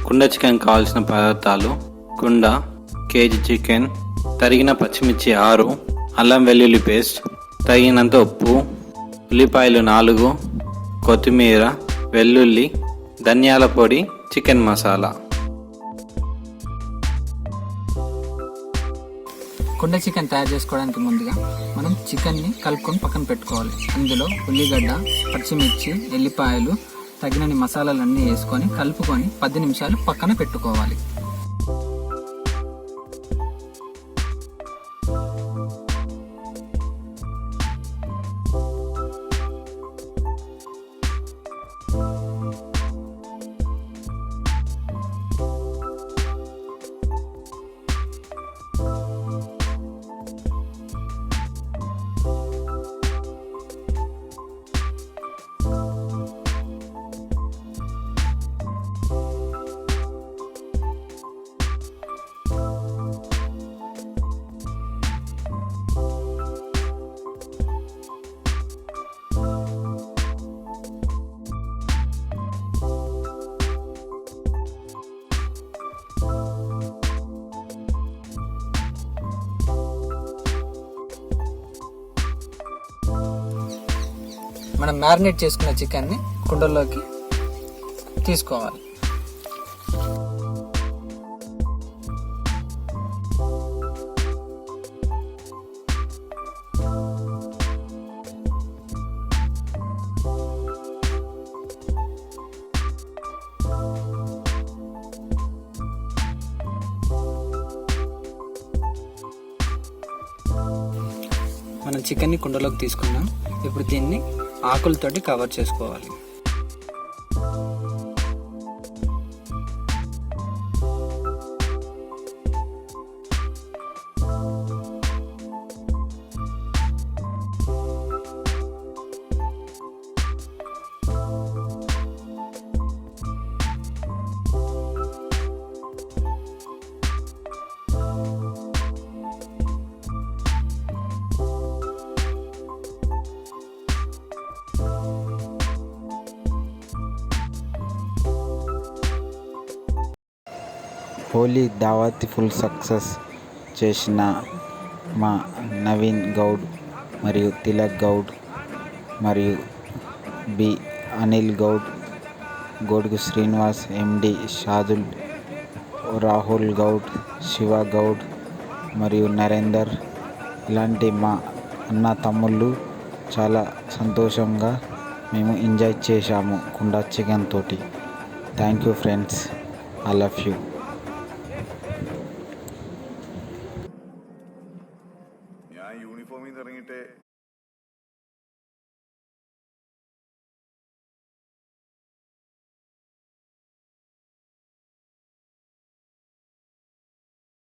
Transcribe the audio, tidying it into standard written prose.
కుండ చికెన్ కావాల్సిన పదార్థాలు: కుండ, కేజీ చికెన్, తరిగిన పచ్చిమిర్చి 6, అల్లం వెల్లుల్లి పేస్ట్, తగినంత ఉప్పు, ఉల్లిపాయలు 4, కొత్తిమీర, వెల్లుల్లి, ధనియాల పొడి, చికెన్ మసాలా. కుండ చికెన్ తయారు చేసుకోవడానికి ముందుగా మనం చికెన్ని కలుపుకొని పక్కన పెట్టుకోవాలి. అందులో ఉల్లిగడ్డ, పచ్చిమిర్చి, ఎల్లిపాయలు, తగినన్ని మసాలాలన్నీ వేసుకొని కలుపుకొని 10 నిమిషాలు పక్కన పెట్టుకోవాలి. మనం మ్యారినేట్ చేసుకున్న చికెన్ని కుండలోకి తీసుకోవాలి. మనం చికెన్ని కుండలోకి తీసుకున్నాం. ఇప్పుడు దీన్ని ఆకులతోటి కవర్ చేసుకోవాలి. హోలీ దావత్ ఫుల్ సక్సెస్ చేసిన మా నవీన్ గౌడ్ మరియు తిలక్ గౌడ్ మరియు బి అనిల్ గౌడ్, గోడుగు శ్రీనివాస్, ఎండి షాదుల్, రాహుల్ గౌడ్, శివ గౌడ్ మరియు నరేందర్, ఇలాంటి మా అన్న తమ్ముళ్ళు చాలా సంతోషంగా మేము ఎంజాయ్ చేశాము కుండ చికెన్ తోటి. Thank you friends, I love you. ഞാൻ യൂണിഫോമിൽ നിന്ന് ഇറങ്ങിയിട്ട്